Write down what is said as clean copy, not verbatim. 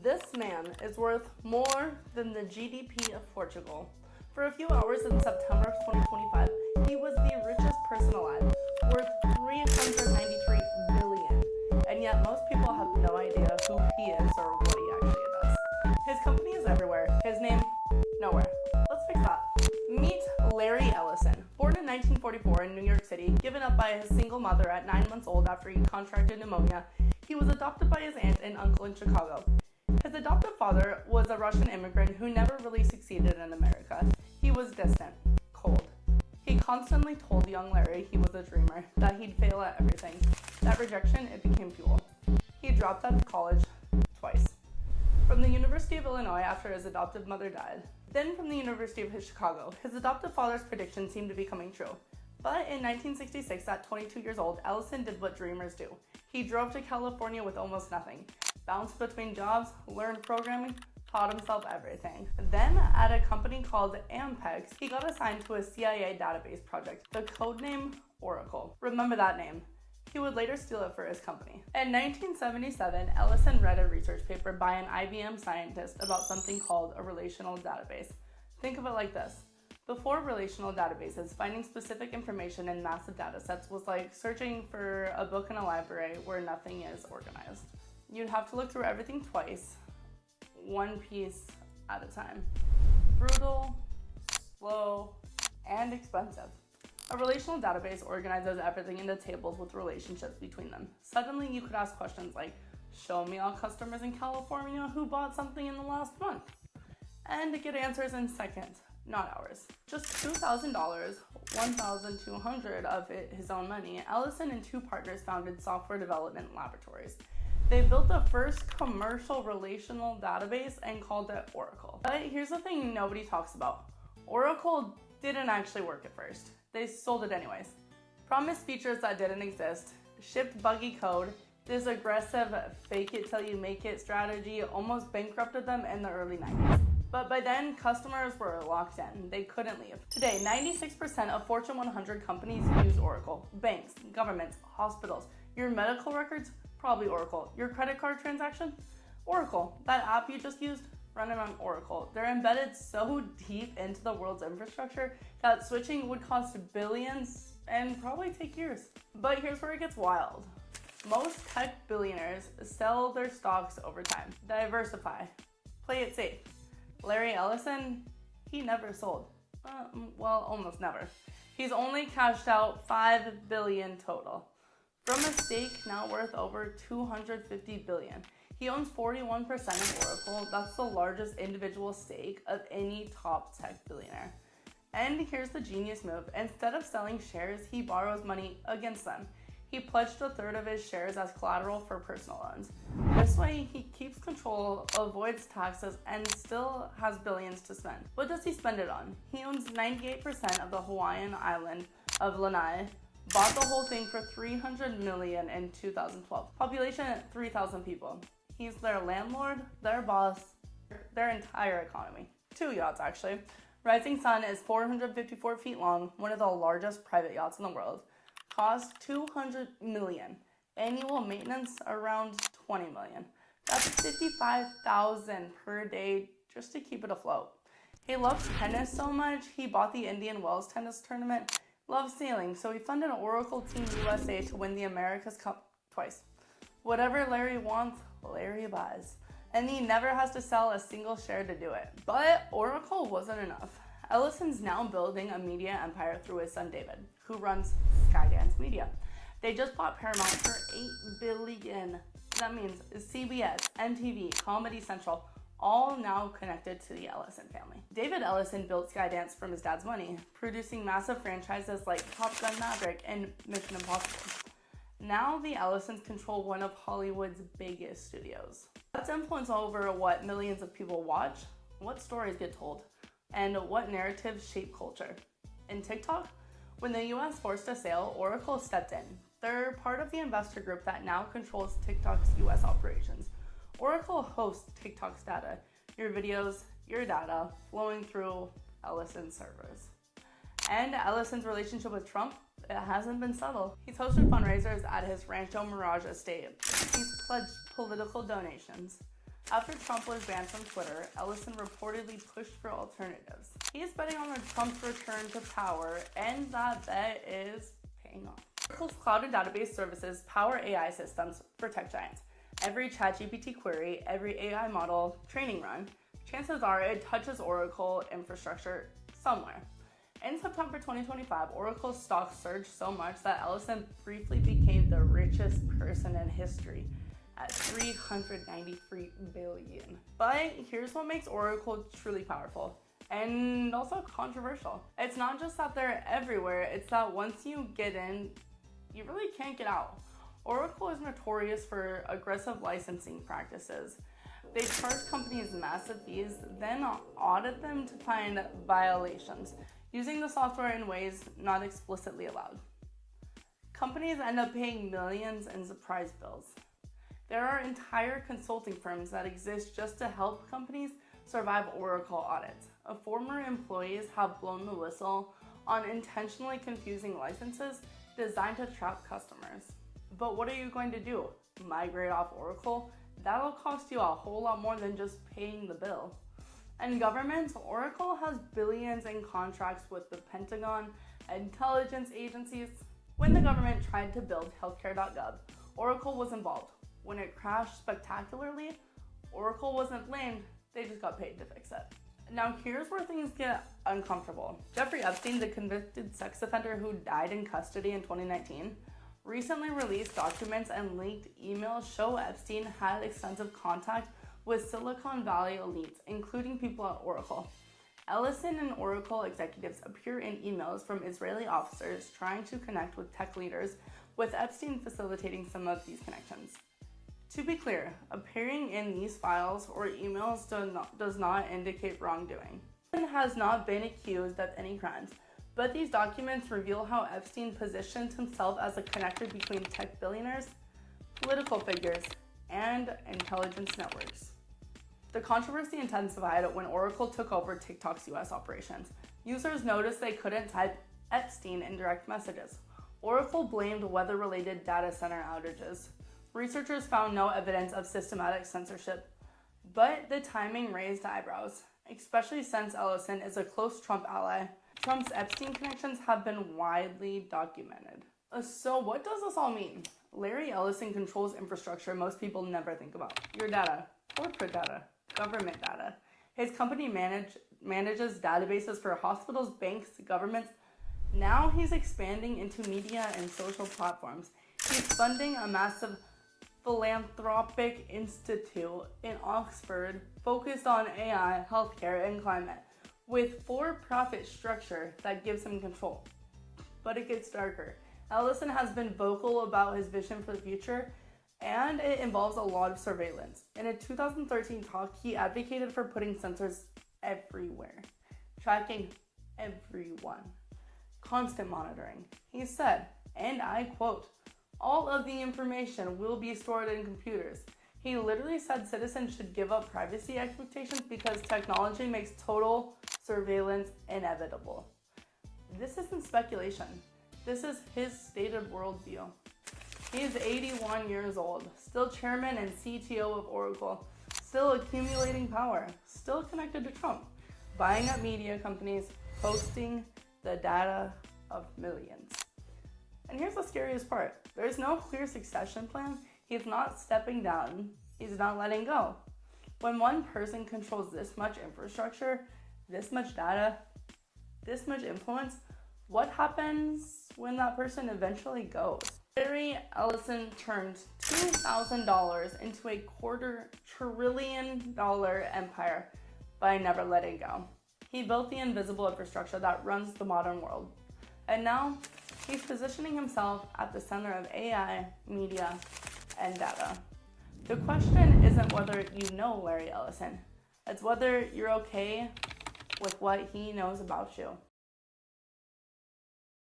This man is worth more than the GDP of Portugal. For a few hours in September of 2025, he was the richest person alive, worth 393 billion. And yet most people have no idea who he is or what he actually does. His company is everywhere. His name, nowhere. Let's fix that. Meet Larry Ellison. Born in 1944 in New York City, given up by his single mother at 9 months old after he contracted pneumonia, he was adopted by his aunt and uncle in Chicago. His adoptive father was a Russian immigrant who never really succeeded in America. He was distant, cold. He constantly told young Larry he was a dreamer, that he'd fail at everything. That rejection, it became fuel. He dropped out of college twice. From the University of Illinois after his adoptive mother died. Then from the University of Chicago. His adoptive father's predictions seemed to be coming true. But in 1966, at 22 years old, Ellison did what dreamers do. He drove to California with almost nothing, bounced between jobs, learned programming, taught himself everything. Then, at a company called Ampex, he got assigned to a CIA database project, the codename Oracle. Remember that name. He would later steal it for his company. In 1977, Ellison read a research paper by an IBM scientist about something called a relational database. Think of it like this. Before relational databases, finding specific information in massive datasets was like searching for a book in a library where nothing is organized. You'd have to look through everything twice, one piece at a time. Brutal, slow, and expensive. A relational database organizes everything into tables with relationships between them. Suddenly, you could ask questions like, show me all customers in California who bought something in the last month. And get answers in seconds, not hours. Just $2,000, $1,200 of it his own money, Ellison and two partners founded software development laboratories. They built the first commercial relational database and called it Oracle. But here's the thing nobody talks about. Oracle didn't actually work at first. They sold it anyways. Promised features that didn't exist, shipped buggy code, this aggressive fake it till you make it strategy almost bankrupted them in the early 90s. But by then, customers were locked in. They couldn't leave. Today, 96% of Fortune 100 companies use Oracle. Banks, governments, hospitals. Your medical records? Probably Oracle. Your credit card transaction? Oracle. That app you just used? Running on Oracle. They're embedded so deep into the world's infrastructure that switching would cost billions and probably take years. But here's where it gets wild. Most tech billionaires sell their stocks over time. Diversify. Play it safe. Larry Ellison, he never sold. Well, almost never. He's only cashed out $5 billion total. From a stake now worth over $250 billion. He owns 41% of Oracle. That's the largest individual stake of any top tech billionaire. And here's the genius move. Instead of selling shares, he borrows money against them. He pledged a third of his shares as collateral for personal loans. This way, he keeps control, avoids taxes, and still has billions to spend. What does he spend it on? He owns 98% of the Hawaiian island of Lanai, bought the whole thing for $300 million in 2012. Population at 3,000 people. He's their landlord, their boss, their entire economy. 2 yachts, actually. Rising Sun is 454 feet long, one of the largest private yachts in the world. Cost $200 million. Annual maintenance around $20 million. That's $55,000 per day just to keep it afloat. He loves tennis so much, he bought the Indian Wells tennis tournament. Loves sailing, so he funded Oracle Team USA to win the America's Cup twice. Whatever Larry wants, Larry buys. And he never has to sell a single share to do it. But Oracle wasn't enough. Ellison's now building a media empire through his son David, who runs Skydance Media. They just bought Paramount for $8 billion. That means CBS, MTV, Comedy Central, all now connected to the Ellison family. David Ellison built Skydance from his dad's money, producing massive franchises like Top Gun Maverick and Mission Impossible. Now the Ellisons control one of Hollywood's biggest studios. That's influence over what millions of people watch, what stories get told, and what narratives shape culture. In TikTok, when the US forced a sale, Oracle stepped in. They're part of the investor group that now controls TikTok's US operations. Oracle hosts TikTok's data, your videos, your data, flowing through Ellison's servers. And Ellison's relationship with Trump, it hasn't been subtle. He's hosted fundraisers at his Rancho Mirage estate. He's pledged political donations. After Trump was banned from Twitter, Ellison reportedly pushed for alternatives. He's betting on Trump's return to power, and that bet is paying off. Oracle's cloud and database services power AI systems for tech giants. Every ChatGPT query, every AI model training run, chances are it touches Oracle infrastructure somewhere. In September 2025, Oracle's stock surged so much that Ellison briefly became the richest person in history at $393 billion. But here's what makes Oracle truly powerful and also controversial. It's not just that they're everywhere, it's that once you get in, you really can't get out. Oracle is notorious for aggressive licensing practices. They charge companies massive fees, then audit them to find violations, using the software in ways not explicitly allowed. Companies end up paying millions in surprise bills. There are entire consulting firms that exist just to help companies survive Oracle audits. Former employees have blown the whistle on intentionally confusing licenses designed to trap customers. But what are you going to do? Migrate off Oracle? That'll cost you a whole lot more than just paying the bill. And governments, Oracle has billions in contracts with the Pentagon, intelligence agencies. When the government tried to build healthcare.gov, Oracle was involved. When it crashed spectacularly, Oracle wasn't blamed, they just got paid to fix it. Now here's where things get uncomfortable. Jeffrey Epstein, the convicted sex offender who died in custody in 2019, recently released documents and leaked emails show Epstein had extensive contact with Silicon Valley elites, including people at Oracle. Ellison and Oracle executives appear in emails from Israeli officers trying to connect with tech leaders, with Epstein facilitating some of these connections. To be clear, appearing in these files or emails does not indicate wrongdoing. Epstein has not been accused of any crimes, but these documents reveal how Epstein positioned himself as a connector between tech billionaires, political figures, and intelligence networks. The controversy intensified when Oracle took over TikTok's US operations. Users noticed they couldn't type Epstein in direct messages. Oracle blamed weather-related data center outages. Researchers found no evidence of systematic censorship, but the timing raised eyebrows, especially since Ellison is a close Trump ally. Trump's Epstein connections have been widely documented. So what does this all mean? Larry Ellison controls infrastructure most people never think about. Your data, corporate data, government data. His company manages databases for hospitals, banks, governments. Now he's expanding into media and social platforms. He's funding a massive philanthropic institute in Oxford focused on AI, healthcare, and climate, with for-profit structure that gives him control. But it gets darker. Ellison has been vocal about his vision for the future, and it involves a lot of surveillance. In a 2013 talk, he advocated for putting sensors everywhere, tracking everyone, constant monitoring. He said, and I quote, "All of the information will be stored in computers." He literally said citizens should give up privacy expectations because technology makes total surveillance inevitable. This isn't speculation. This is his stated worldview. He's 81 years old, still chairman and CTO of Oracle, still accumulating power, still connected to Trump, buying up media companies, posting the data of millions. And here's the scariest part. There's no clear succession plan. He's not stepping down. He's not letting go. When one person controls this much infrastructure, this much data, this much influence, what happens when that person eventually goes? Larry Ellison turned $2,000 into a $250 billion empire by never letting go. He built the invisible infrastructure that runs the modern world. And now, he's positioning himself at the center of AI, media, and data. The question isn't whether you know Larry Ellison. It's whether you're okay with what he knows about you.